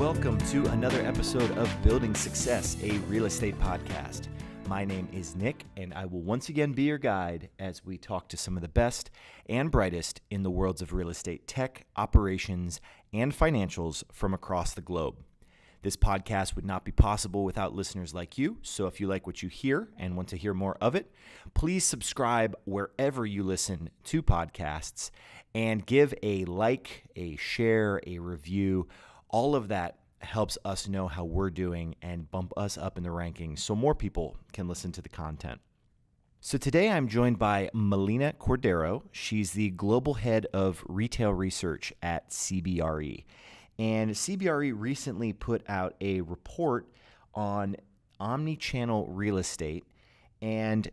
Welcome to another episode of Building Success, a real estate podcast. My name is Nick, and I will once again be your guide as we talk to some of the best and brightest in the worlds of real estate tech, operations, and financials from across the globe. This podcast would not be possible without listeners like you, so if you like what you hear and want to hear more of it, please subscribe wherever you listen to podcasts and give a like, a share, a review. All of that helps us know how we're doing and bump us up in the rankings so more people can listen to the content. So today I'm joined by Melina Cordero. She's the global head of retail research at CBRE. And CBRE recently put out a report on omnichannel real estate. And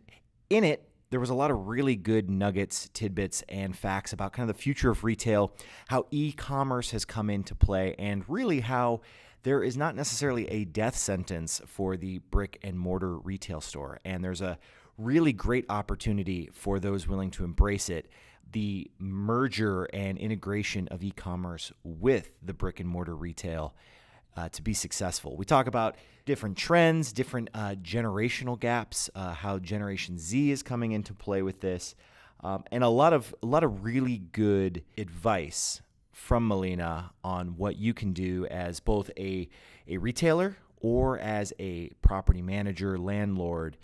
in it, there was a lot of really good nuggets, tidbits, and facts about kind of the future of retail, how e-commerce has come into play, and really how there is not necessarily a death sentence for the brick and mortar retail store. And there's a really great opportunity for those willing to embrace it, the merger and integration of e-commerce with the brick and mortar retail to be successful. We talk about different trends, different generational gaps, how Generation Z is coming into play with this, and a lot of really good advice from Melina on what you can do as both a retailer or as a property manager, landlord,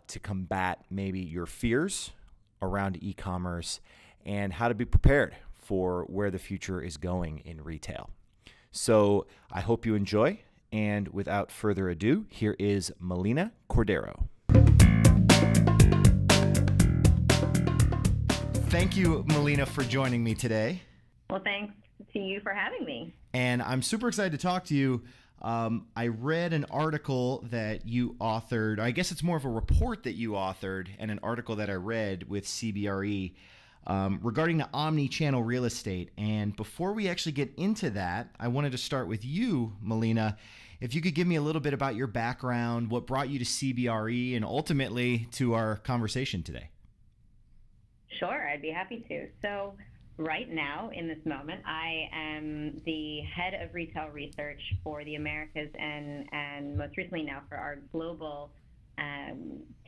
to combat maybe your fears around e-commerce and how to be prepared for where the future is going in retail. So I hope you enjoy, and without further ado, here is Melina Cordero. Thank you, Melina, for joining me today. Well, thanks to you for having me. And I'm super excited to talk to you. I read an article that you authored. I guess it's more of a report that you authored and an article that I read with CBRE regarding the omni-channel real estate. And before we actually get into that, I wanted to start with you, Melina. If you could give me a little bit about your background, what brought you to CBRE, and ultimately to our conversation today. Sure, I'd be happy to. So right now, in this moment, I am the head of retail research for the Americas and most recently now for our global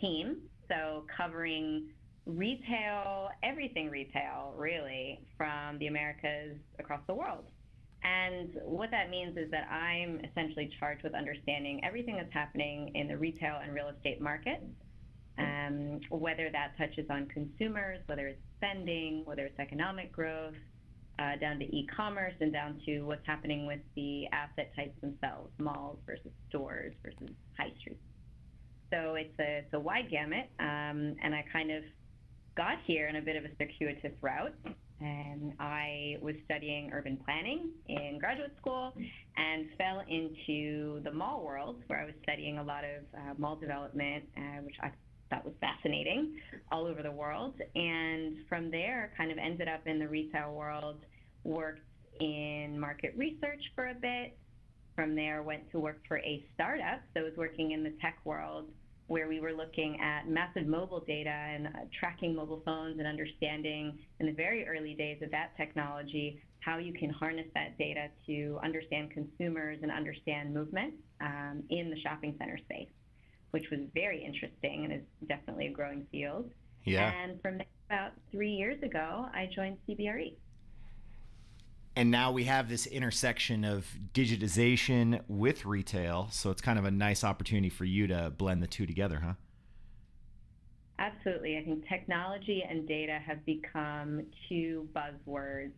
team. So covering retail, everything retail, really, from the Americas across the world. And what that means is that I'm essentially charged with understanding everything that's happening in the retail and real estate markets, whether that touches on consumers, whether it's spending, whether it's economic growth, down to e-commerce and down to what's happening with the asset types themselves, malls versus stores versus high streets. So it's a wide gamut, and I kind of got here in a bit of a circuitous route. And I was studying urban planning in graduate school and fell into the mall world, where I was studying a lot of mall development, which I thought was fascinating, all over the world. And from there, kind of ended up in the retail world, worked in market research for a bit. From there, went to work for a startup. So I was working in the tech world, where we were looking at massive mobile data and tracking mobile phones and understanding in the very early days of that technology how you can harness that data to understand consumers and understand movement in the shopping center space, which was very interesting and is definitely a growing field. Yeah. And from there, about 3 years ago, I joined CBRE. And now we have this intersection of digitization with retail, so it's kind of a nice opportunity for you to blend the two together, huh? Absolutely. I think technology and data have become two buzzwords,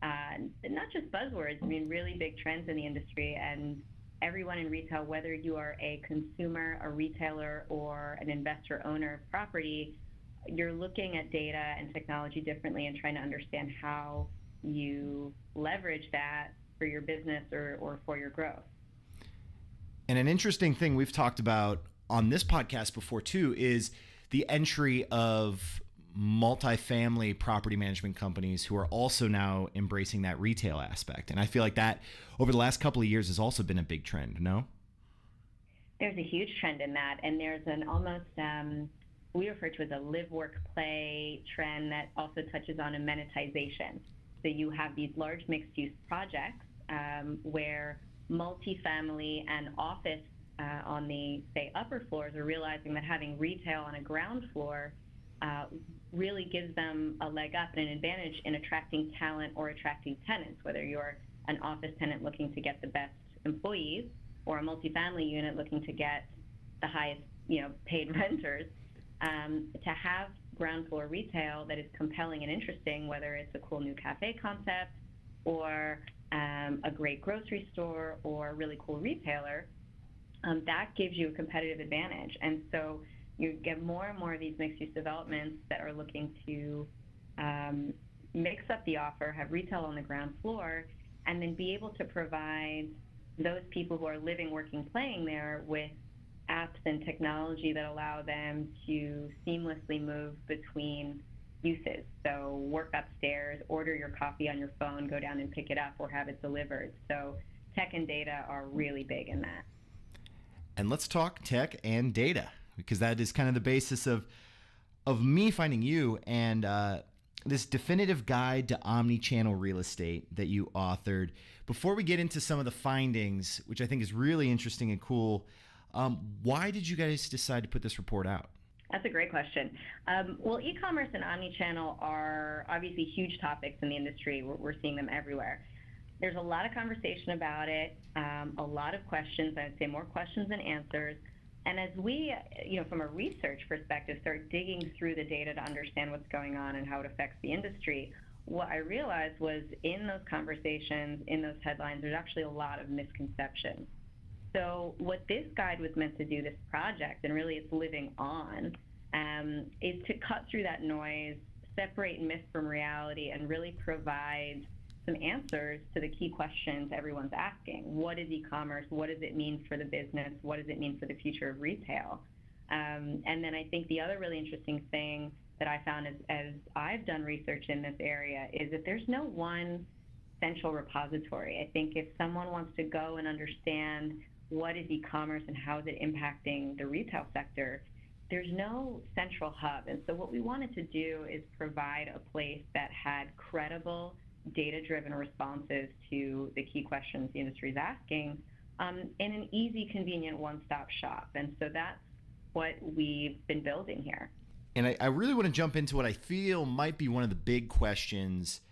not just buzzwords, I mean, really big trends in the industry. And everyone in retail, whether you are a consumer, a retailer, or an investor owner of property, you're looking at data and technology differently and trying to understand how you leverage that for your business or for your growth. And an interesting thing we've talked about on this podcast before too is the entry of multifamily property management companies who are also now embracing that retail aspect. And I feel like that over the last couple of years has also been a big trend, no? There's a huge trend in that, and there's an almost we refer to as a live, work, play trend that also touches on amenitization. So you have these large mixed-use projects where multifamily and office on the, say, upper floors are realizing that having retail on a ground floor really gives them a leg up and an advantage in attracting talent or attracting tenants, whether you're an office tenant looking to get the best employees or a multifamily unit looking to get the highest, paid renters. To have ground floor retail that is compelling and interesting, whether it's a cool new cafe concept or a great grocery store or a really cool retailer, that gives you a competitive advantage. And so you get more and more of these mixed-use developments that are looking to mix up the offer, have retail on the ground floor, and then be able to provide those people who are living, working, playing there with apps and technology that allow them to seamlessly move between uses. So work upstairs, order your coffee on your phone, go down and pick it up, or have it delivered. So tech and data are really big in that. And let's talk tech and data, because that is kind of the basis of me finding you and this definitive guide to omnichannel real estate that you authored. Before we get into some of the findings, which I think is really interesting and cool, why did you guys decide to put this report out? That's a great question. Well, e-commerce and omnichannel are obviously huge topics in the industry. We're seeing them everywhere. There's a lot of conversation about it, a lot of questions, I'd say more questions than answers. And as we, from a research perspective, start digging through the data to understand what's going on and how it affects the industry, what I realized was in those conversations, in those headlines, there's actually a lot of misconceptions. So what this guide was meant to do, this project, and really it's living on, is to cut through that noise, separate myth from reality, and really provide some answers to the key questions everyone's asking. What is e-commerce? What does it mean for the business? What does it mean for the future of retail? And then I think the other really interesting thing that I found as I've done research in this area is that there's no one central repository. I think if someone wants to go and understand what is e-commerce and how is it impacting the retail sector, there's no central hub. And so what we wanted to do is provide a place that had credible, data-driven responses to the key questions the industry is asking in an easy, convenient one-stop shop. And so that's what we've been building here. And I really want to jump into what I feel might be one of the big questions,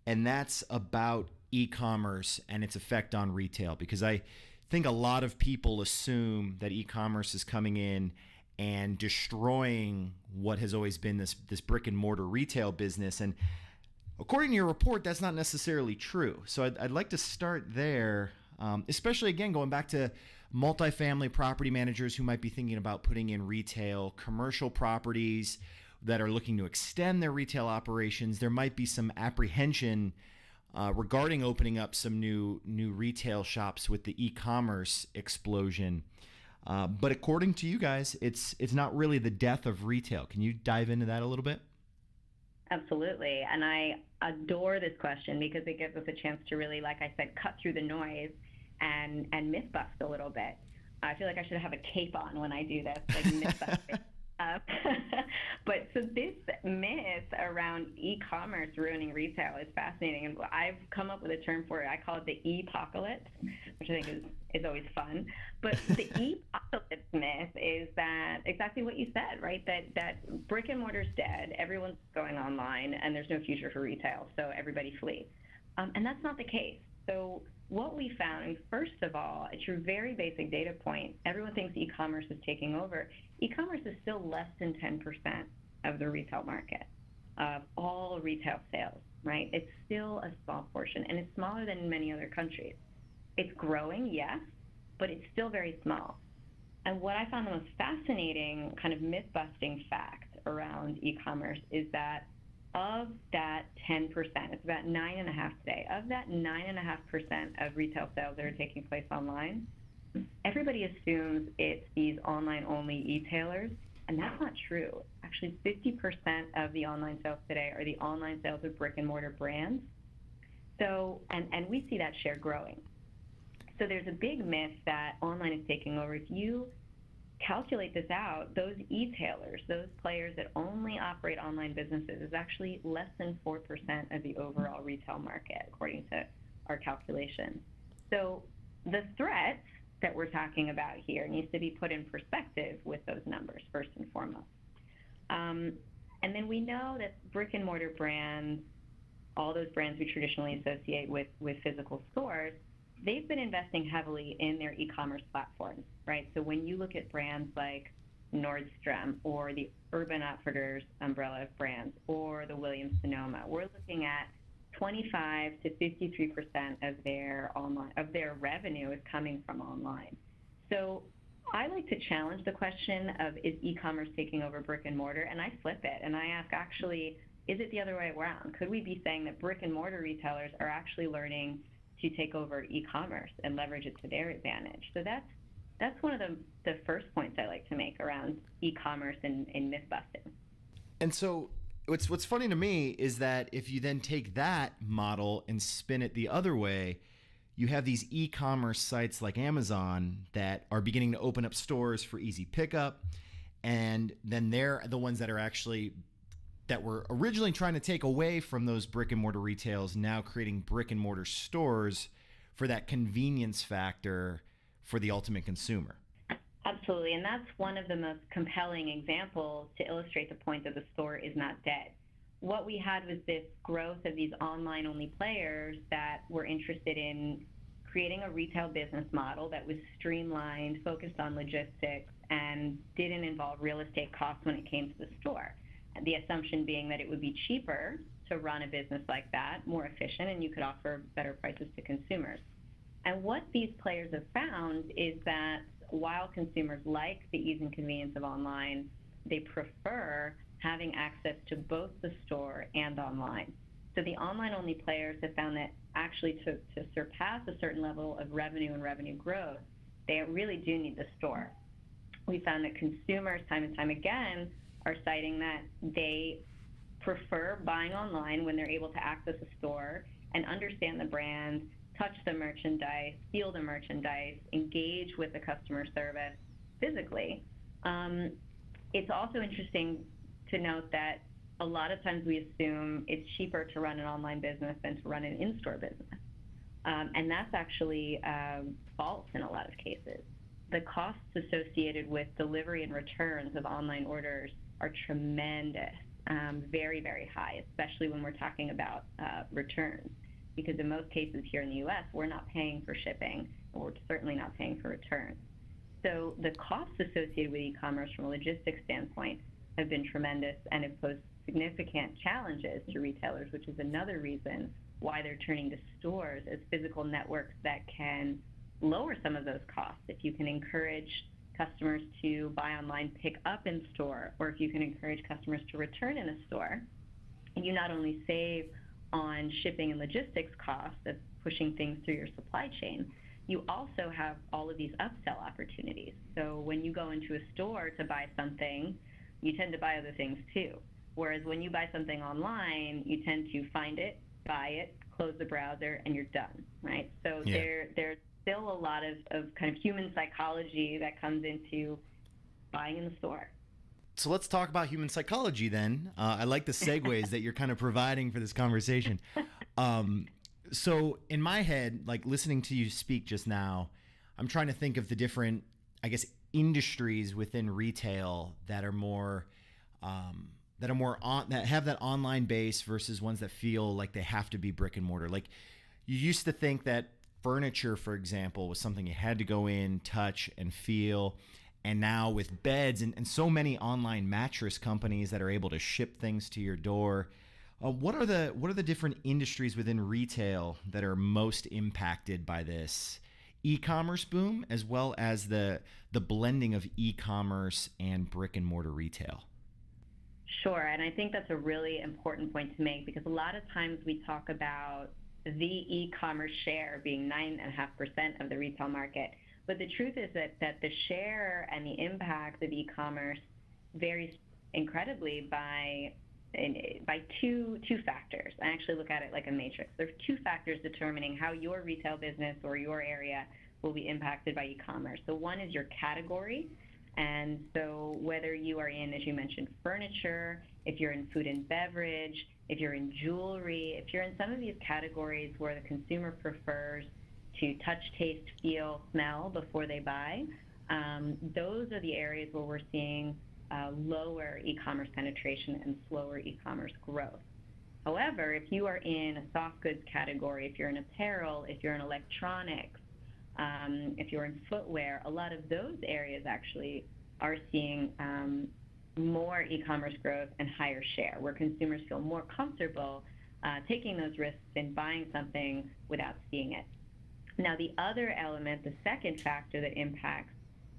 and that's about e-commerce and its effect on retail, because I think a lot of people assume that e-commerce is coming in and destroying what has always been this brick and mortar retail business. And according to your report, that's not necessarily true. So I'd like to start there, especially, again, going back to multifamily property managers who might be thinking about putting in retail, commercial properties that are looking to extend their retail operations. There might be some apprehension regarding opening up some new retail shops with the e-commerce explosion. But according to you guys, it's not really the death of retail. Can you dive into that a little bit? Absolutely. And I adore this question because it gives us a chance to really, like I said, cut through the noise and myth bust a little bit. I feel like I should have a cape on when I do this, like myth busting. But so this myth around e-commerce ruining retail is fascinating. And I've come up with a term for it. I call it the e-pocalypse, which I think is always fun. But the e-pocalypse myth is that exactly what you said, right? That brick and mortar's dead, everyone's going online, and there's no future for retail, so everybody flee. And that's not the case. So what we found, and first of all, at your very basic data point, everyone thinks e-commerce is taking over. E-commerce is still less than 10% of the retail market, of all retail sales, right? It's still a small portion, and it's smaller than in many other countries. It's growing, yes, but it's still very small. And what I found the most fascinating kind of myth-busting fact around e-commerce is that of that 10%, it's about 9.5% today, of that 9.5% of retail sales that are taking place online, everybody assumes it's these online-only e-tailers, and that's not true. Actually, 50% of the online sales today are the online sales of brick-and-mortar brands. So, and we see that share growing. So there's a big myth that online is taking over. If you calculate this out, those e-tailers, those players that only operate online businesses, is actually less than 4% of the overall retail market, according to our calculations. So the threat that we're talking about here needs to be put in perspective with those numbers, first and foremost. And then we know that brick and mortar brands, all those brands we traditionally associate with physical stores, they've been investing heavily in their e-commerce platforms, right? So when you look at brands like Nordstrom or the Urban Outfitters umbrella of brands or the Williams-Sonoma, we're looking at 25 to 53% of their revenue is coming from online. So I like to challenge the question of, is e-commerce taking over brick and mortar? And I flip it and I ask, actually, is it the other way around? Could we be saying that brick and mortar retailers are actually learning to take over e-commerce and leverage it to their advantage? So that's one of the first points I like to make around e-commerce and myth busting. And so what's funny to me is that if you then take that model and spin it the other way, you have these e-commerce sites like Amazon that are beginning to open up stores for easy pickup. And then they're the ones that were originally trying to take away from those brick and mortar retails, now creating brick and mortar stores for that convenience factor for the ultimate consumer. Absolutely, and that's one of the most compelling examples to illustrate the point that the store is not dead. What we had was this growth of these online-only players that were interested in creating a retail business model that was streamlined, focused on logistics, and didn't involve real estate costs when it came to the store. And the assumption being that it would be cheaper to run a business like that, more efficient, and you could offer better prices to consumers. And what these players have found is that while consumers like the ease and convenience of online, they prefer having access to both the store and online. So the online-only players have found that actually to surpass a certain level of revenue and revenue growth, they really do need the store. We found that consumers time and time again are citing that they prefer buying online when they're able to access a store and understand the brand, touch the merchandise, feel the merchandise, engage with the customer service physically. It's also interesting to note that a lot of times we assume it's cheaper to run an online business than to run an in-store business. And that's actually false in a lot of cases. The costs associated with delivery and returns of online orders are tremendous, very, very high, especially when we're talking about returns. Because in most cases here in the U.S., we're not paying for shipping, and we're certainly not paying for returns. So the costs associated with e-commerce from a logistics standpoint have been tremendous and have posed significant challenges to retailers, which is another reason why they're turning to stores as physical networks that can lower some of those costs. If you can encourage customers to buy online, pick up in store, or if you can encourage customers to return in a store, you not only save on shipping and logistics costs of pushing things through your supply chain, you also have all of these upsell opportunities. So when you go into a store to buy something, you tend to buy other things too. Whereas when you buy something online, you tend to find it, buy it, close the browser, and you're done, right? So there's still a lot of kind of human psychology that comes into buying in the store. So let's talk about human psychology then. I like the segues that you're kind of providing for this conversation. So in my head, like listening to you speak just now, I'm trying to think of the different, I guess, industries within retail that are more that have that online base versus ones that feel like they have to be brick and mortar. Like you used to think that furniture, for example, was something you had to go in, touch, and feel. And now with beds and so many online mattress companies that are able to ship things to your door, what are the different industries within retail that are most impacted by this e-commerce boom, as well as the blending of e-commerce and brick and mortar retail? Sure, and I think that's a really important point to make because a lot of times we talk about the e-commerce share being 9.5% of the retail market. But the truth is that the share and the impact of e-commerce varies incredibly by two factors. I actually look at it like a matrix. There are two factors determining how your retail business or your area will be impacted by e-commerce. So one is your category. And so whether you are in, as you mentioned, furniture, if you're in food and beverage, if you're in jewelry, if you're in some of these categories where the consumer prefers to touch, taste, feel, smell before they buy, those are the areas where we're seeing lower e-commerce penetration and slower e-commerce growth. However, if you are in a soft goods category, if you're in apparel, if you're in electronics, if you're in footwear, a lot of those areas actually are seeing more e-commerce growth and higher share, where consumers feel more comfortable taking those risks and buying something without seeing it. Now, the other element, the second factor that impacts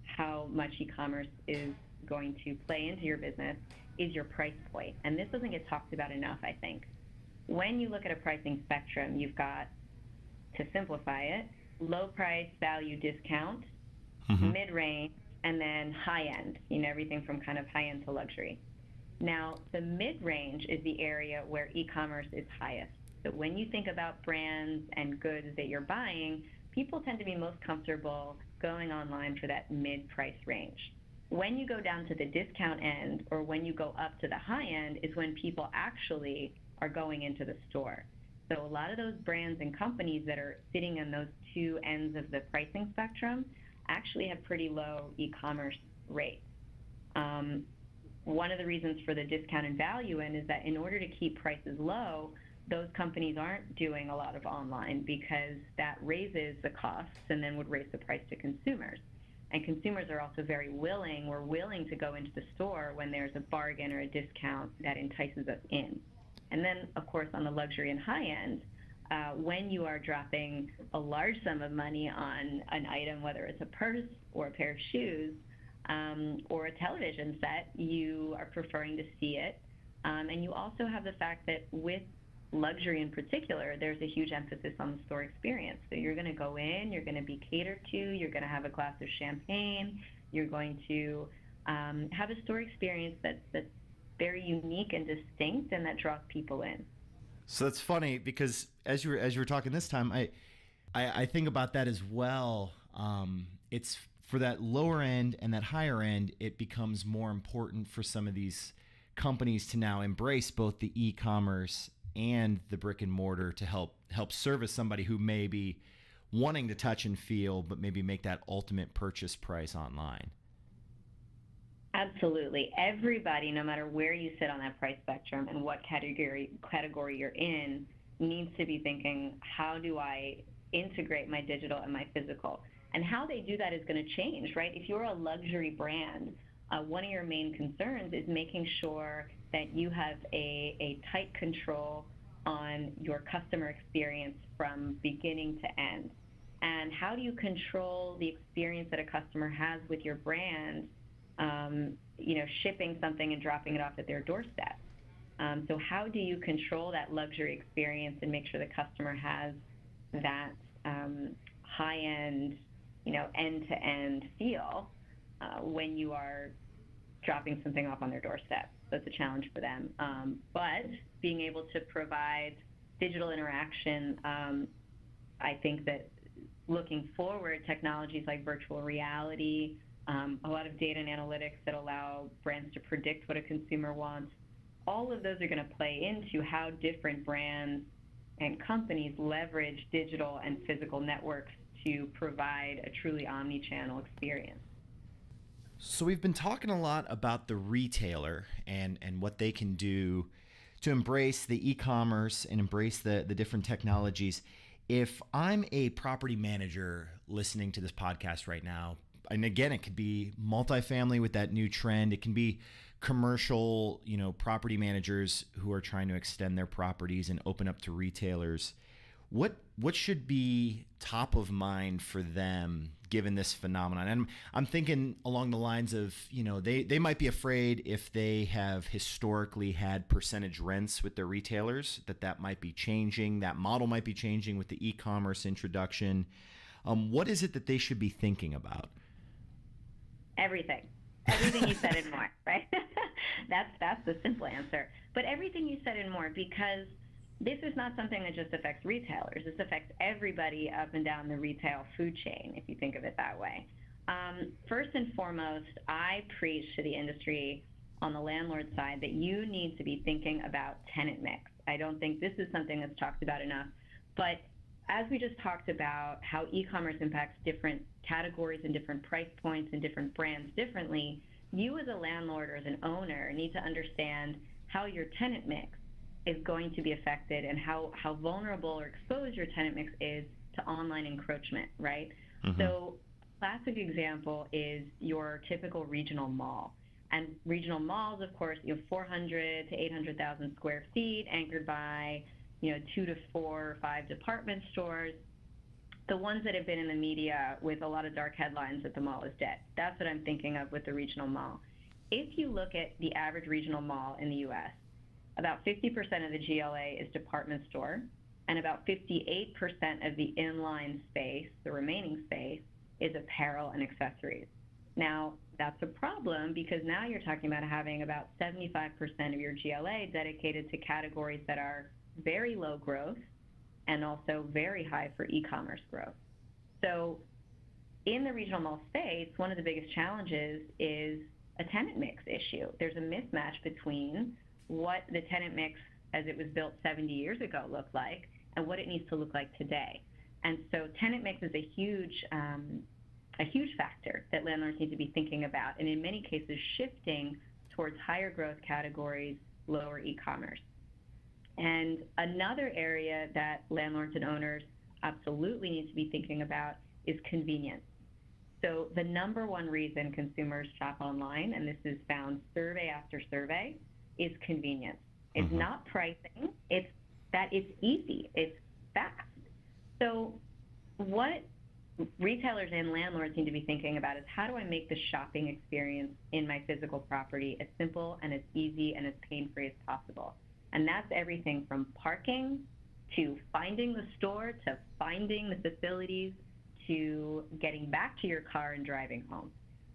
how much e-commerce is going to play into your business is your price point. And this doesn't get talked about enough, I think. When you look at a pricing spectrum, you've got, to simplify it, low price, value, discount, mid-range, and then high-end, everything from kind of high-end to luxury. Now, the mid-range is the area where e-commerce is highest. So when you think about brands and goods that you're buying, people tend to be most comfortable going online for that mid-price range. When you go down to the discount end, or when you go up to the high end, is when people actually are going into the store. So a lot of those brands and companies that are sitting on those two ends of the pricing spectrum actually have pretty low e-commerce rates. One of the reasons for the discount and value end is that in order to keep prices low, those companies aren't doing a lot of online, because that raises the costs and then would raise the price to consumers. And consumers are also we're willing to go into the store when there's a bargain or a discount that entices us in. And then, of course, on the luxury and high end, when you are dropping a large sum of money on an item, whether it's a purse or a pair of shoes or a television set, you are preferring to see it. And you also have the fact that with luxury in particular, there's a huge emphasis on the store experience. So you're going to go in, you're going to be catered to, you're going to have a glass of champagne, you're going to have a store experience that's very unique and distinct and that draws people in. So that's funny, because as you were talking this time, I think about that as well. It's for that lower end and that higher end, it becomes more important for some of these companies to now embrace both the e-commerce and the brick and mortar to help service somebody who may be wanting to touch and feel, but maybe make that ultimate purchase price online. Absolutely. Everybody, no matter where you sit on that price spectrum and what category you're in, needs to be thinking, how do I integrate my digital and my physical? And how they do that is going to change, right? If you're a luxury brand, one of your main concerns is making sure that you have a tight control on your customer experience from beginning to end. And how do you control the experience that a customer has with your brand, shipping something and dropping it off at their doorstep? So how do you control that luxury experience and make sure the customer has that high-end, end-to-end feel when you are dropping something off on their doorstep? That's a challenge for them. But being able to provide digital interaction, I think that looking forward, technologies like virtual reality, a lot of data and analytics that allow brands to predict what a consumer wants, all of those are going to play into how different brands and companies leverage digital and physical networks to provide a truly omni-channel experience. So we've been talking a lot about the retailer and what they can do to embrace the e-commerce and embrace the different technologies. If I'm a property manager listening to this podcast right now, and again, it could be multifamily with that new trend, it can be commercial, property managers who are trying to extend their properties and open up to retailers, what should be top of mind for them given this phenomenon? And I'm thinking along the lines of, they might be afraid if they have historically had percentage rents with their retailers, that might be changing, that model might be changing with the e-commerce introduction. What is it that they should be thinking about? Everything you said and more, right? That's the simple answer. But everything you said and more, because this is not something that just affects retailers. This affects everybody up and down the retail food chain, if you think of it that way. First and foremost, I preach to the industry on the landlord side that you need to be thinking about tenant mix. I don't think this is something that's talked about enough, but as we just talked about how e-commerce impacts different categories and different price points and different brands differently, you as a landlord or as an owner need to understand how your tenant mix is going to be affected and how vulnerable or exposed your tenant mix is to online encroachment, right? Mm-hmm. So classic example is your typical regional mall. And regional malls, of course, 400 to 800,000 square feet, anchored by 2 to 4 or 5 department stores. The ones that have been in the media with a lot of dark headlines that the mall is dead. That's what I'm thinking of with the regional mall. If you look at the average regional mall in the U.S., about 50% of the GLA is department store, and about 58% of the inline space, the remaining space, is apparel and accessories. Now, that's a problem because now you're talking about having about 75% of your GLA dedicated to categories that are very low growth and also very high for e-commerce growth. So in the regional mall space, one of the biggest challenges is a tenant mix issue. There's a mismatch between what the tenant mix as it was built 70 years ago looked like and what it needs to look like today. And so tenant mix is a huge factor that landlords need to be thinking about, and in many cases shifting towards higher growth categories, lower e-commerce. And another area that landlords and owners absolutely need to be thinking about is convenience. So the number one reason consumers shop online, and this is found survey after survey, is convenience. It's not pricing, it's that it's easy, it's fast. So what retailers and landlords need to be thinking about is how do I make the shopping experience in my physical property as simple and as easy and as pain-free as possible? And that's everything from parking to finding the store to finding the facilities to getting back to your car and driving home.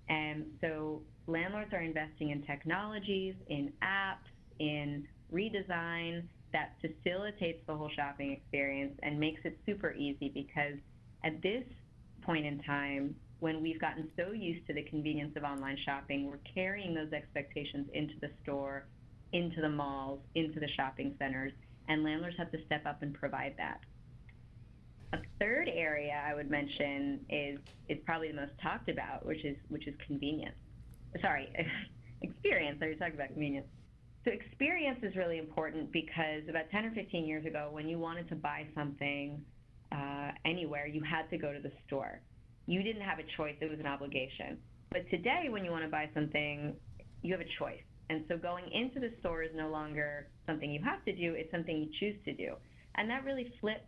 And so landlords are investing in technologies, in apps, in redesign that facilitates the whole shopping experience and makes it super easy, because at this point in time, when we've gotten so used to the convenience of online shopping, we're carrying those expectations into the store, into the malls, into the shopping centers, and landlords have to step up and provide that. A third area I would mention is probably the most talked about, which is convenience. Sorry, experience. I was talking about convenience. So experience is really important because about 10 or 15 years ago, when you wanted to buy something anywhere, you had to go to the store. You didn't have a choice. It was an obligation. But today, when you want to buy something, you have a choice. And so going into the store is no longer something you have to do. It's something you choose to do. And that really flips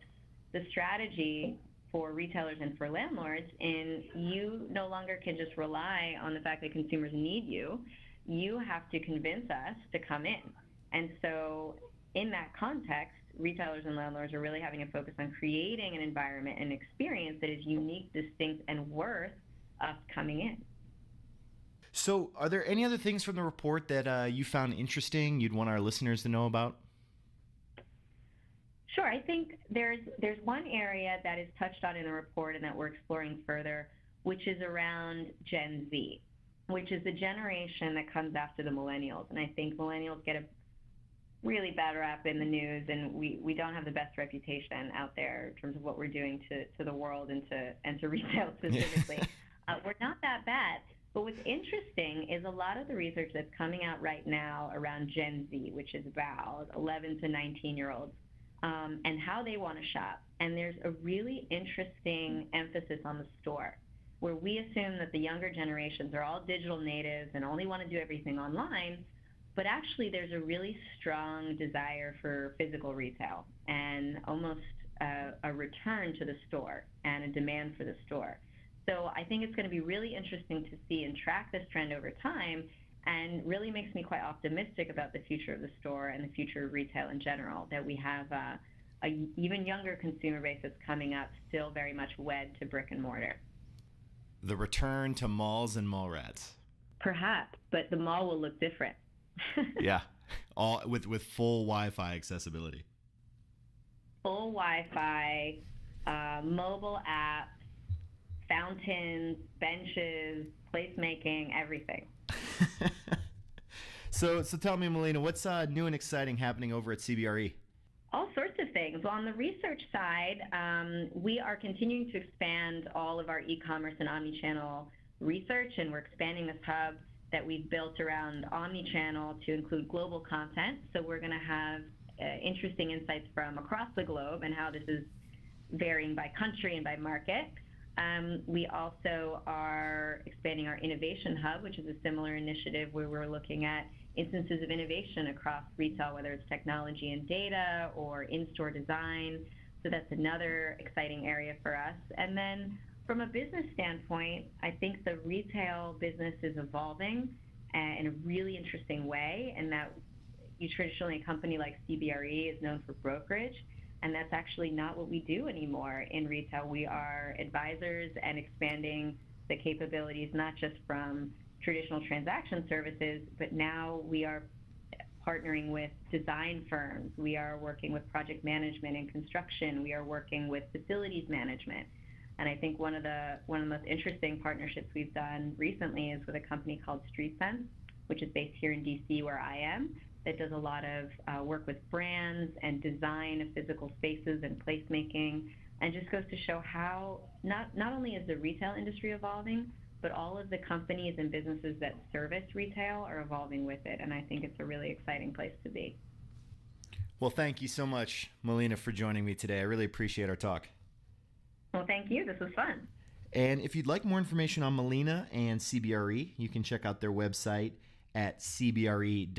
the strategy for retailers and for landlords, and you no longer can just rely on the fact that consumers need you. You have to convince us to come in. And so in that context, retailers and landlords are really having a focus on creating an environment and experience that is unique, distinct, and worth us coming in. So are there any other things from the report that you found interesting you'd want our listeners to know about? Sure. I think there's one area that is touched on in the report and that we're exploring further, which is around Gen Z, which is the generation that comes after the millennials. And I think millennials get a really bad rap in the news, and we don't have the best reputation out there in terms of what we're doing to the world and to retail specifically. We're not that bad. But what's interesting is a lot of the research that's coming out right now around Gen Z, which is about 11 to 19-year-olds, and how they want to shop. And there's a really interesting emphasis on the store, where we assume that the younger generations are all digital natives and only want to do everything online. But actually, there's a really strong desire for physical retail and almost a return to the store and a demand for the store. So I think it's going to be really interesting to see and track this trend over time, and really makes me quite optimistic about the future of the store and the future of retail in general, that we have a even younger consumer base that's coming up, still very much wed to brick and mortar. The return to malls and mall rats. Perhaps, but the mall will look different. Yeah, all with full Wi-Fi accessibility. Full Wi-Fi, mobile apps, fountains, benches, placemaking, everything. So tell me, Melina, what's new and exciting happening over at CBRE? All sorts of things. Well, on the research side, we are continuing to expand all of our e-commerce and omnichannel research, and we're expanding this hub that we've built around omnichannel to include global content. So we're going to have interesting insights from across the globe and how this is varying by country and by market. We also are expanding our innovation hub, which is a similar initiative where we're looking at instances of innovation across retail, whether it's technology and data or in-store design. So that's another exciting area for us. And then from a business standpoint, I think the retail business is evolving in a really interesting way, and that traditionally a company like CBRE is known for brokerage, and that's actually not what we do anymore in retail. We are advisors and expanding the capabilities, not just from traditional transaction services, but now we are partnering with design firms. We are working with project management and construction. We are working with facilities management. And I think one of the most interesting partnerships we've done recently is with a company called StreetSense, which is based here in DC where I am, that does a lot of work with brands and design of physical spaces and placemaking, and just goes to show how not only is the retail industry evolving, but all of the companies and businesses that service retail are evolving with it. And I think it's a really exciting place to be. Well, thank you so much, Melina, for joining me today. I really appreciate our talk. Well, thank you. This was fun. And if you'd like more information on Melina and CBRE, you can check out their website at cbre.us.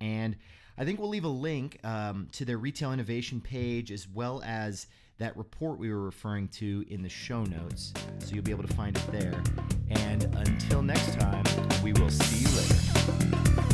And I think we'll leave a link to their retail innovation page, as well as that report we were referring to in the show notes. So you'll be able to find it there. And until next time, we will see you later.